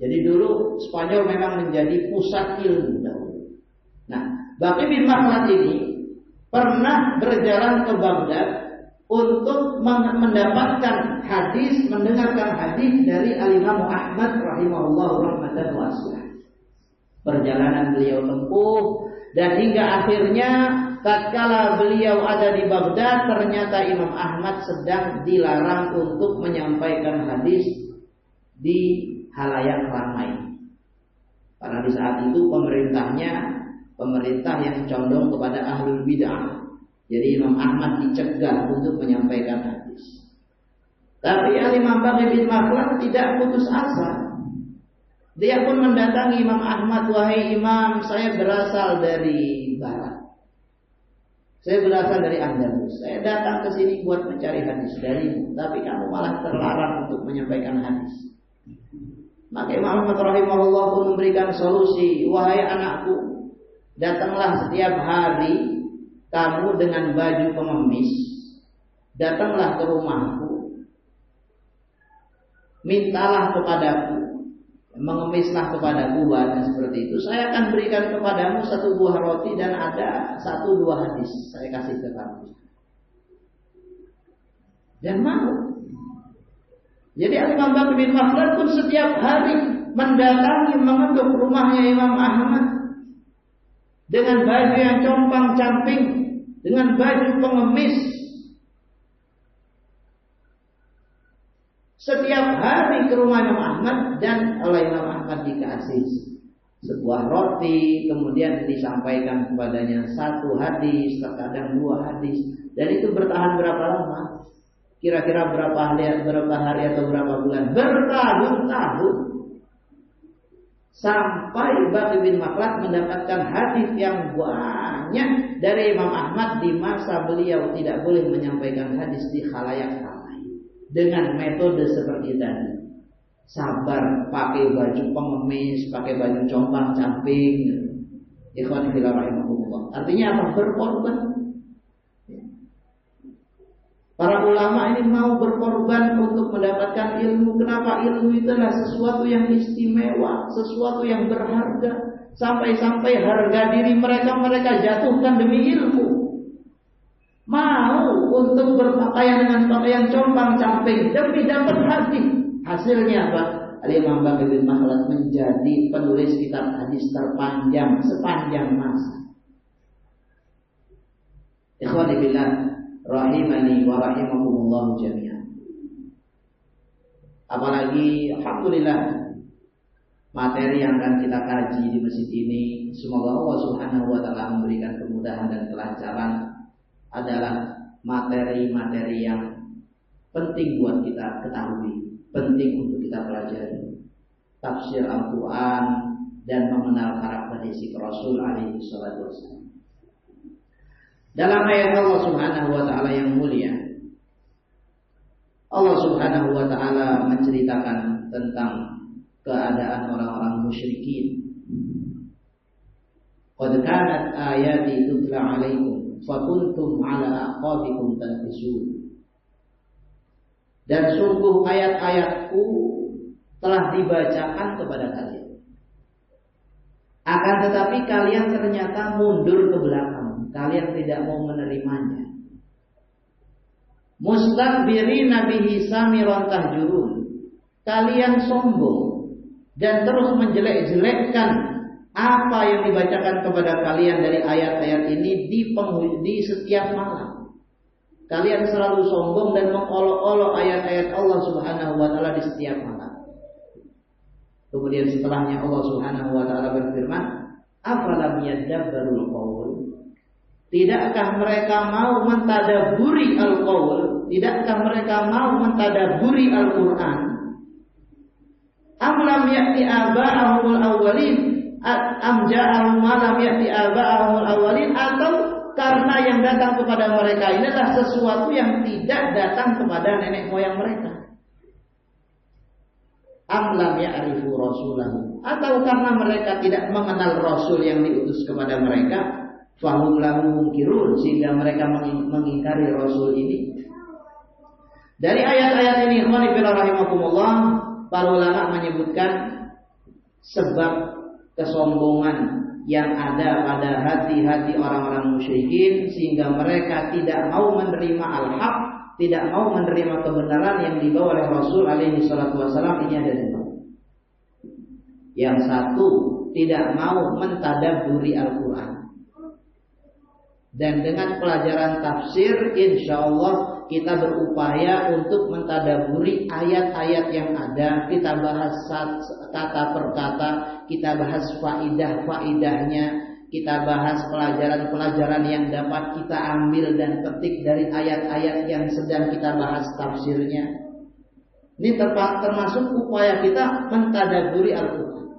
Jadi dulu Spanyol memang menjadi pusat ilmu dahulu. Nah, Baqi bin Makhlad ini pernah berjalan ke Baghdad untuk mendapatkan hadis, mendengarkan hadis dari Al-Imam Ahmad rahimahullah rahmatan wasi'ah. Perjalanan beliau tempuh dan hingga akhirnya tatkala beliau ada di Baghdad, ternyata Imam Ahmad sedang dilarang untuk menyampaikan hadis di halayak ramai. Karena di saat itu pemerintah yang condong kepada ahlul bid'ah. Jadi Imam Ahmad dicegah untuk menyampaikan hadis. Tapi Al-Imam Baqi bin Makhlad tidak putus asa. Dia pun mendatangi Imam Ahmad, "Wahai Imam, saya berasal dari barat. Saya berasal dari Andalus. Saya datang ke sini buat mencari hadis darimu, tapi kamu malah terlarang untuk menyampaikan hadis. Maka Imam Ahmad rahimahullah pun memberikan solusi. Wahai anakku, datanglah setiap hari kamu dengan baju pengemis. Datanglah ke rumahku. Mintalah kepadaku. Mengemislah kepadaku bahan seperti itu. Saya akan berikan kepadamu 1 buah roti dan ada 1-2 hadis. Saya kasih ke kamu. Dan mau. Jadi Imam Bakr bin Makhlad pun setiap hari mendatangi mengetuk rumahnya Imam Ahmad dengan baju yang compang-camping, dengan baju pengemis. Setiap hari ke rumah Imam Ahmad dan oleh Imam Ahmad dikasih sebuah roti, kemudian disampaikan kepadanya 1 hadis, terkadang 2 hadis. Dan itu bertahan berapa lama? Kira-kira berapa hari atau berapa bulan? Bertahun-tahun. Sampai Bakr bin Makhlad mendapatkan hadis yang banyak dari Imam Ahmad di masa beliau tidak boleh menyampaikan hadis di khalayak ramai. Dengan metode seperti tadi. Sabar, pakai baju pengemis, pakai baju compang-camping. Ikhwan fillah rahimakumullah. Artinya apa? Berkorban. Para ulama ini mau berkorban untuk mendapatkan ilmu. Kenapa? Ilmu itu adalah sesuatu yang istimewa, sesuatu yang berharga. Sampai-sampai harga diri mereka jatuhkan demi ilmu. Mau untuk berpakaian dengan pakaian compang-camping demi dapat hadis. Hasilnya apa? Imam Bakr bin Makhlad menjadi penulis kitab hadis terpanjang sepanjang masa. Ikhwani billah rahimani wa rahimakumullah jami'an. Apalagi alhamdulillah materi yang akan kita kaji di masjid ini, semoga Allah Subhanahu wa taala memberikan kemudahan dan kelancaran, adalah materi-materi yang penting buat kita ketahui, penting untuk kita pelajari. Tafsir Al-Quran dan mengenal karakteristik Rasul alaihi salatu wassalam. Dalam ayat Allah Subhanahu wa taala yang mulia, Allah Subhanahu wa taala menceritakan tentang keadaan orang-orang musyrikin. Qad kanat ayati tutla 'alaikum fakuntum 'ala aqabikum tanfisun. Dan sungguh ayat-ayatku telah dibacakan kepada kalian. Akan tetapi kalian ternyata mundur ke belakang. Kalian tidak mau menerimanya. Mustakbirina bihi samiran tahjurun. Kalian sombong dan terus menjelek-jelekkan apa yang dibacakan kepada kalian dari ayat-ayat ini di setiap malam. Kalian selalu sombong dan mengolok-olok ayat-ayat Allah Subhanahu wa taala di setiap malam. Kemudian setelahnya Allah Subhanahu wa taala berfirman, "Afalam yadabbarul qaul?" Tidakkah mereka mau mentadabburi al-qaul? Tidakkah mereka mau mentadabburi Al-Qur'an? Am lam ya'ti aba'ahumul awwalin? Am ja'ahum ma lam ya'ti aba'ahumul awwalin? Atau karena yang datang kepada mereka ini adalah sesuatu yang tidak datang kepada nenek moyang mereka? Am lam ya'rifu rasulahu? Atau karena mereka tidak mengenal rasul yang diutus kepada mereka? Fahum lahu munkirun, sehingga mereka mengingkari rasul ini. Dari ayat-ayat ini, ikhwani fillah rahimakumullah, para ulama menyebutkan sebab kesombongan yang ada pada hati-hati orang-orang musyrikin, sehingga mereka tidak mau menerima al-haq, tidak mau menerima kebenaran yang dibawa oleh Rasul alaihi salatu wasallam. Ini ada dua. Yang satu, tidak mau mentadabburi Al-Quran. Dan dengan pelajaran tafsir, insya Allah kita berupaya untuk mentadabburi ayat-ayat yang ada. Kita bahas kata per kata, kita bahas faidah-faidahnya, kita bahas pelajaran-pelajaran yang dapat kita ambil dan petik dari ayat-ayat yang sedang kita bahas tafsirnya. Ini termasuk upaya kita mentadabburi Al-Quran,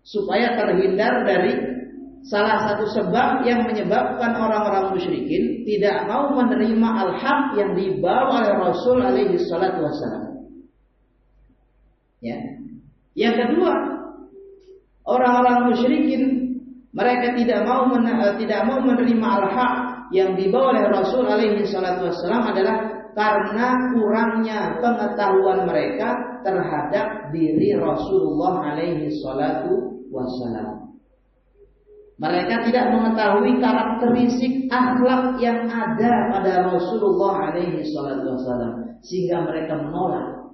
supaya terhindar dari salah satu sebab yang menyebabkan orang-orang musyrikin tidak mau menerima al-haq yang dibawa oleh Rasul alaihi salatu wassalam. Ya. Yang kedua, orang-orang musyrikin mereka tidak mau menerima al-haq yang dibawa oleh Rasul alaihi salatu wassalam adalah karena kurangnya pengetahuan mereka terhadap diri Rasulullah alaihi salatu wassalam. Mereka tidak mengetahui karakteristik akhlak yang ada pada Rasulullah alaihi salatu wassalam, sehingga mereka menolak.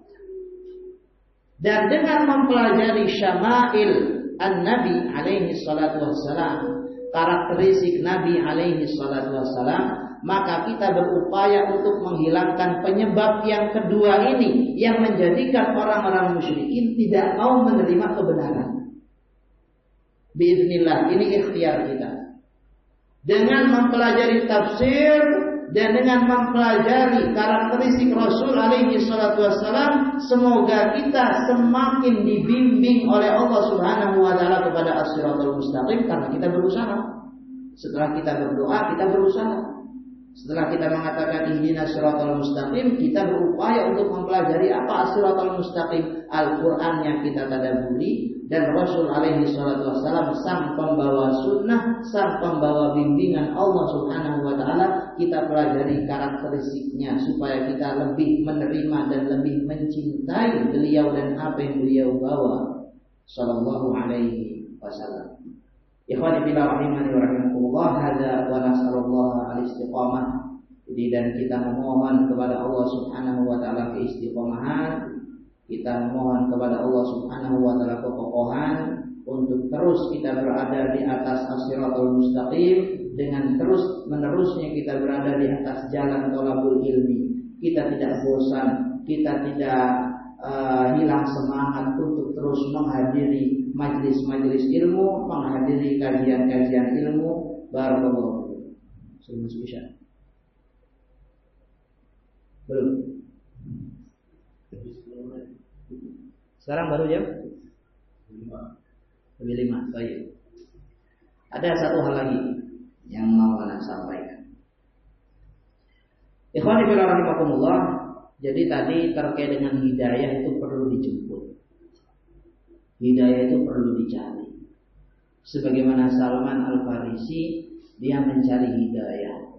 Dan dengan mempelajari syama'il an-Nabi alaihi salatu wassalam, karakteristik Nabi alaihi salatu wassalam, maka kita berupaya untuk menghilangkan penyebab yang kedua ini yang menjadikan orang-orang musyrikin tidak mau menerima kebenaran. Biiznillah, ini ikhtiar kita. Dengan mempelajari tafsir dan dengan mempelajari karakteristik Rasul alaihi salatu wassalam, semoga kita semakin dibimbing oleh Allah Subhanahu wa taala kepada as-siratal mustaqim karena kita berusaha. Setelah kita berdoa, kita berusaha. Setelah kita mengatakan ihdinas siratal mustaqim, kita berupaya untuk mempelajari apa as-siratal mustaqim, Al-Qur'an yang kita tadabburi dan Rasul alaihi salatu wassalam sang pembawa sunnah, sang pembawa bimbingan Allah Subhanahu wa taala, kita pelajari karakteristiknya supaya kita lebih menerima dan lebih mencintai beliau dan apa yang beliau bawa sallallahu alaihi wasallam. Ikhwani fillah rahimani wa rahimakumullah, hadza wa nas'alullah al-istiqamah. Jadi dan kita memohon kepada Allah Subhanahu wa taala keistiqomahan. Kita memohon kepada Allah Subhanahu wa taala kekokohan untuk terus kita berada di atas as-siratal mustaqim, dengan terus menerusnya kita berada di atas jalan thalabul ilmi. Kita tidak bosan, kita tidak hilang semangat untuk terus menghadiri majlis-majlis ilmu, menghadiri kajian-kajian ilmu. Barakallahu fiikum. Sebelum belum. Sekarang baru jam 5. Baik. Ada satu hal lagi yang mau saya sampaikan. Ikhwani fillah rahimakumullah. Jadi tadi terkait dengan hidayah itu perlu dijemput. Hidayah itu perlu dicari. Sebagaimana Salman Al-Farisi, dia mencari hidayah.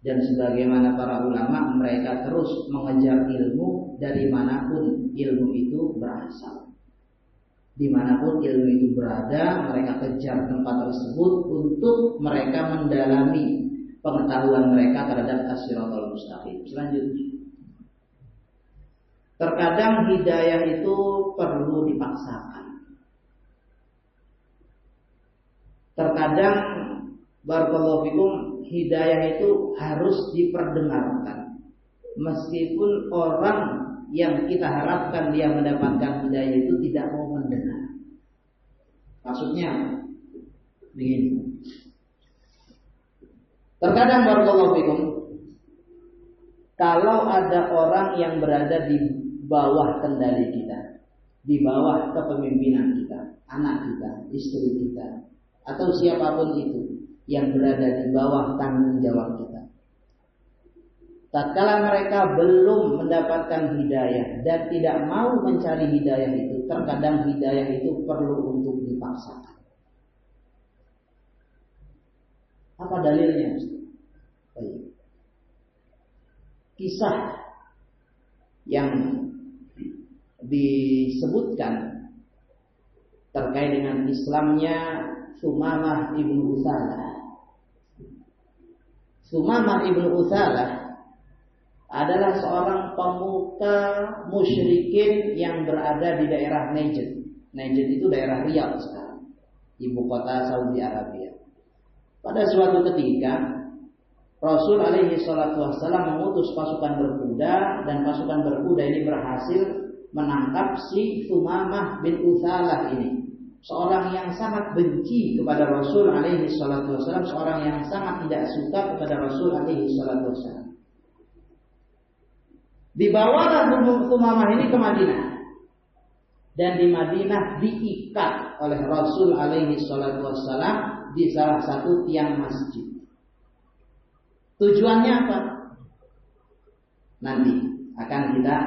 Dan sebagaimana para ulama, mereka terus mengejar ilmu dari manapun ilmu itu berasal. Dimanapun ilmu itu berada, mereka kejar tempat tersebut untuk mereka mendalami pengetahuan mereka terhadap as-siratal mustaqim. Selanjutnya, terkadang hidayah itu perlu dipaksakan. Terkadang barakallahu fikum, hidayah itu harus diperdengarkan. Meskipun orang yang kita harapkan dia mendapatkan hidayah itu tidak mau mendengar. Maksudnya begini. Terkadang barakallahu fikum, kalau ada orang yang berada di bawah kendali kita, di bawah kepemimpinan kita, anak kita, istri kita, atau siapapun itu yang berada di bawah tanggung jawab kita, tatkala mereka belum mendapatkan hidayah dan tidak mau mencari hidayah itu, terkadang hidayah itu perlu untuk dipaksakan. Apa dalilnya? Kisah yang disebutkan terkait dengan Islamnya Sumamah ibnu Utsalah. Sumamah ibnu Utsalah adalah seorang pemuka musyrikin yang berada di daerah Najd. Najd itu daerah Riyadh sekarang, ibu kota Saudi Arabia. Pada suatu ketika Rasul alaihi salatu wassalam mengutus pasukan berkuda, dan pasukan berkuda ini berhasil menangkap si Sumamah bin Utsalah ini, seorang yang sangat benci kepada Rasul alaihi salatu wassalam, seorang yang sangat tidak suka kepada Rasul alaihi salatu wassalam. Dibawalah Sumamah ini ke Madinah, dan di Madinah diikat oleh Rasul alaihi salatu wassalam di salah satu tiang masjid. Tujuannya apa? Nanti akan kita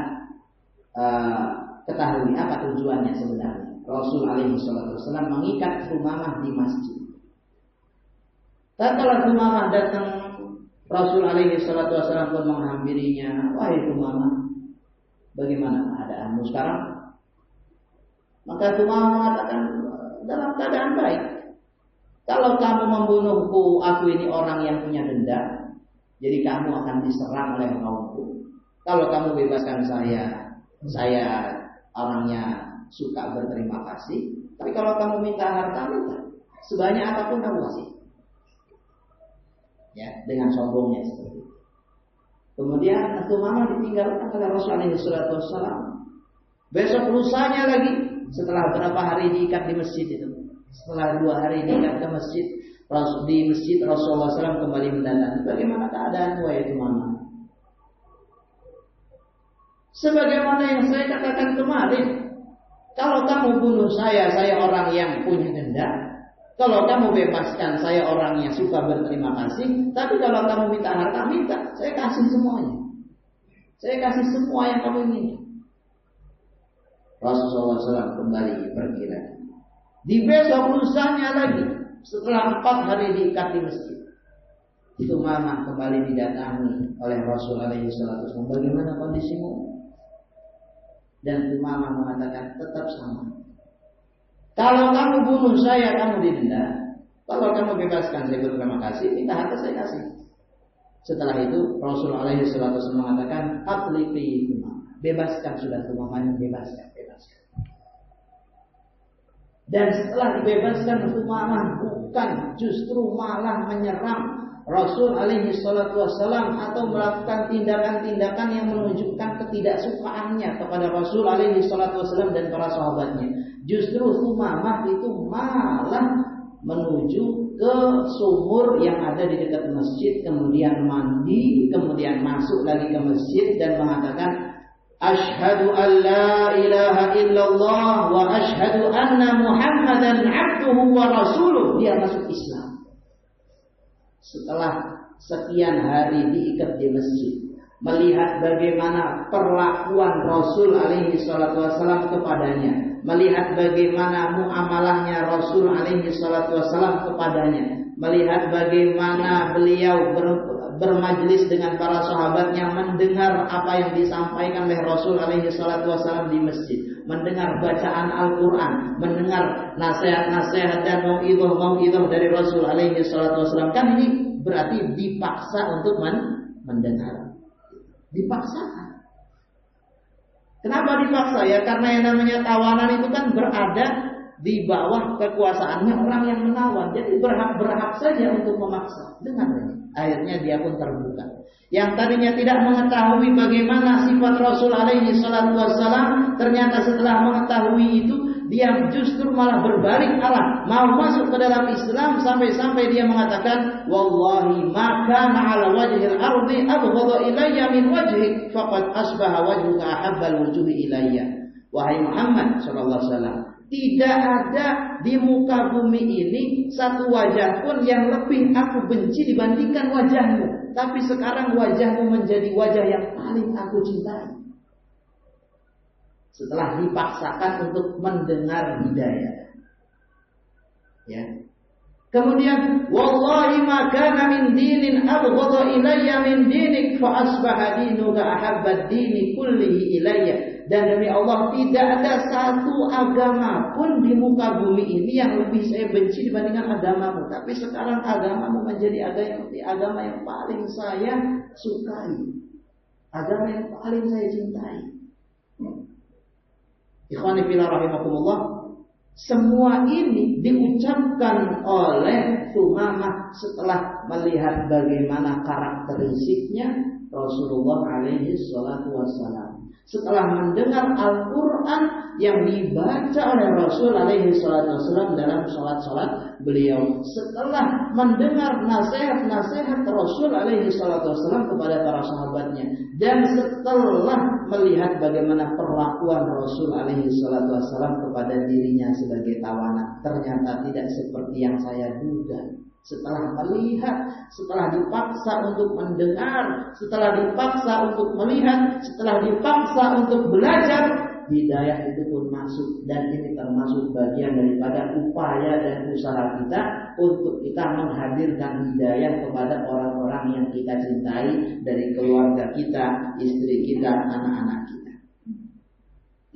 ketahui apa tujuannya sebenarnya. Rasul alaihi salatu wassalam mengikat Thumamah di masjid. Tatkala Thumamah datang, Rasul alaihi salatu wassalam pun menghampirinya. Wahai Thumamah, bagaimana keadaanmu sekarang? Maka Thumamah mengatakan, dalam keadaan baik. Kalau kamu membunuhku, aku ini orang yang punya dendam, jadi kamu akan diserang oleh kaumku. Kalau kamu bebaskan saya orangnya suka berterima kasih. Tapi kalau kamu minta harta, minta sebanyak apapun kamu kasih. Ya, dengan sombongnya seperti itu. Kemudian Thumamah ditinggalkan oleh Rasulullah SAW. Besok lusanya lagi, setelah berapa hari diikat di masjid itu, setelah 2 hari diikat ke masjid, di masjid Rasulullah SAW kembali mendatangi. Bagaimana keadaanmu wahai Thumamah? Sebagaimana yang saya katakan kemarin, kalau kamu bunuh saya orang yang punya dendam. Kalau kamu bebaskan, saya orang yang suka berterima kasih. Tapi kalau kamu minta harta, minta, saya kasih semuanya. Saya kasih semua yang kamu inginkan. Rasulullah SAW kembali pergi lagi. Di besok lusanya lagi, setelah 4 hari diikat di masjid, Thumamah kembali didatangi oleh Rasulullah SAW. Bagaimana kondisimu? Dan Thumamah mengatakan, tetap sama. Kalau kamu bunuh saya, kamu didenda. Kalau kamu bebaskan, saya berterima kasih. Minta harta, saya kasih. Setelah itu Rasulullah SAW mengatakan, "Atliqi Thumamah." Bebaskan sudah Thumamah, bebaskan. Dan setelah dibebaskan Thumamah, bukan justru malah menyerang Rasul SAW atau melakukan tindakan-tindakan yang menunjukkan ketidaksukaannya kepada Rasul SAW dan para sahabatnya. Justru Thumamah itu malah menuju ke sumur yang ada di dekat masjid, kemudian mandi, kemudian masuk lagi ke masjid dan mengatakan, "Asyhadu an la ilaha illallah wa asyhadu anna Muhammadan abduhu wa rasuluh." Dia masuk Islam. Setelah sekian hari diikat di masjid, melihat bagaimana perlakuan Rasul alaihi salatu wasallam kepadanya, melihat bagaimana muamalahnya Rasul alaihi salatu wasallam kepadanya, melihat bagaimana beliau bermajlis dengan para sahabatnya, mendengar apa yang disampaikan oleh Rasul alaihi salatu wasallam di masjid, mendengar bacaan Al-Quran, mendengar nasihat-nasihat dan mau'idhah dari Rasul alaihi salatu wasallam. Kan ini berarti dipaksa untuk mendengar. Dipaksakan. Kenapa dipaksa? Ya karena yang namanya tawanan itu kan berada di bawah kekuasaannya orang yang menawan. Jadi berhak saja untuk memaksa. Dengar ini. Akhirnya dia pun terbuka. Yang tadinya tidak mengetahui bagaimana sifat Rasul alaihi salatu wassalam, ternyata setelah mengetahui itu, dia justru malah berbalik arah, mau masuk ke dalam Islam, sampai-sampai dia mengatakan, "Wallahi ma kana 'ala wajhil ardi abghadha ilayya min wajhik, faqad asbaha wajhuka ahabbal wujuhi ilayya." Wahai Muhammad sallallahu alaihi wasallam, tidak ada di muka bumi ini satu wajah pun yang lebih aku benci dibandingkan wajahmu. Tapi sekarang wajahmu menjadi wajah yang paling aku cintai. Setelah dipaksakan untuk mendengar hidayah. Ya. Kemudian, "Wallahi ma kana min dinin abghadha ilayya min dinik fa asbaha dinuka ahabbad dini kullihi ilayya." Dan demi Allah, tidak ada satu agama pun di muka bumi ini yang lebih saya benci dibandingkan agamamu. Tapi sekarang agamamu menjadi agama yang paling saya sukai, agama yang paling saya cintai. Ikhwani fillah rahimakumullah, semua ini diucapkan oleh Thumamah setelah melihat bagaimana karakteristiknya Rasulullah alaihi salatu wassalam. Setelah mendengar Al-Quran yang dibaca oleh Rasul alaihi salatu wasallam dalam salat-salat beliau. Setelah mendengar nasihat-nasihat Rasul alaihi salatu wasallam kepada para sahabatnya, dan setelah melihat bagaimana perlakuan Rasul alaihi salatu wasallam kepada dirinya sebagai tawanan, ternyata tidak seperti yang saya duga. Setelah melihat, setelah dipaksa untuk mendengar, setelah dipaksa untuk melihat, setelah dipaksa untuk belajar, hidayah itu pun masuk. Dan ini termasuk bagian daripada upaya dan usaha kita untuk kita menghadirkan hidayah kepada orang-orang yang kita cintai, dari keluarga kita, istri kita, anak-anak kita.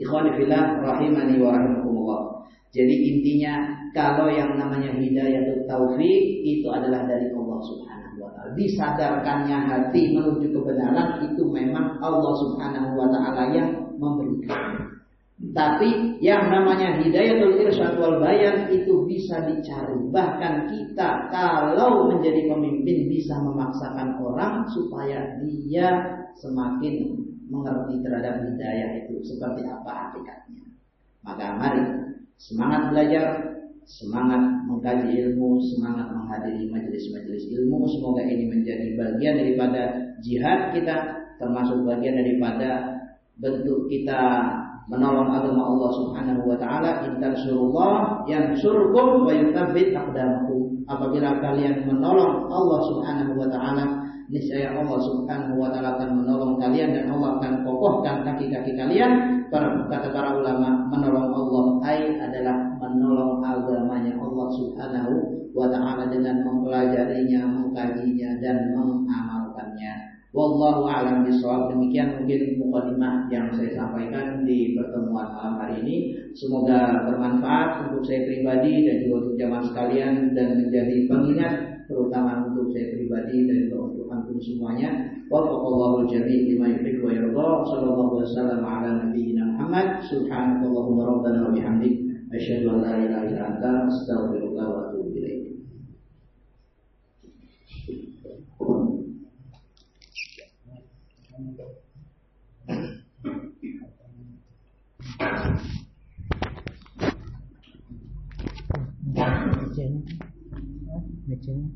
Ikhwani fillah rahimani wa rahimakumullah. Jadi intinya, kalau yang namanya hidayah atau taufik itu adalah dari Allah Subhanahu wa taala. Disadarkannya hati menuju kebenaran itu memang Allah Subhanahu wa taala yang memberikan. Tapi yang namanya hidayatul irsyad wal bayan itu bisa dicari. Bahkan kita kalau menjadi pemimpin bisa memaksakan orang supaya dia semakin mengerti terhadap hidayah itu seperti apa hakikatnya. Maka mari semangat belajar, semangat mengkaji ilmu, semangat menghadiri majelis-majelis ilmu. Semoga ini menjadi bagian daripada jihad kita, termasuk bagian daripada bentuk kita menolong agama Allah Subhanahu wa taala. In tansurullah yansurkum wa yutsabbit aqdamakum. Apabila kalian menolong Allah Subhanahu wa taala, niscaya Allah Subhanahu wa taala akan menolong kalian dan Allah akan kokohkan kaki-kaki kalian. Kata para ulama, menolong Allah adalah menolong agamanya Allah Subhanahu wa taala dengan mempelajarinya, mengkajinya dan mengamalkannya. Wallahu a'lam bishawab. Demikian mungkin mukadimah yang saya sampaikan di pertemuan malam hari ini. Semoga bermanfaat untuk saya pribadi dan juga untuk jamaah sekalian, dan menjadi pengingat terutama untuk saya pribadi dan juga untuk antum semuanya. Wafaqallahu jami' lima yuhibbu wa yarda. Sallallahu wasallam ala nabiyyina Muhammad. Subhanakallahumma rabbana wa bihamdik, asyhadu an la ilaha illa anta, astaghfiruka wa atubu ilaik. Mecenya.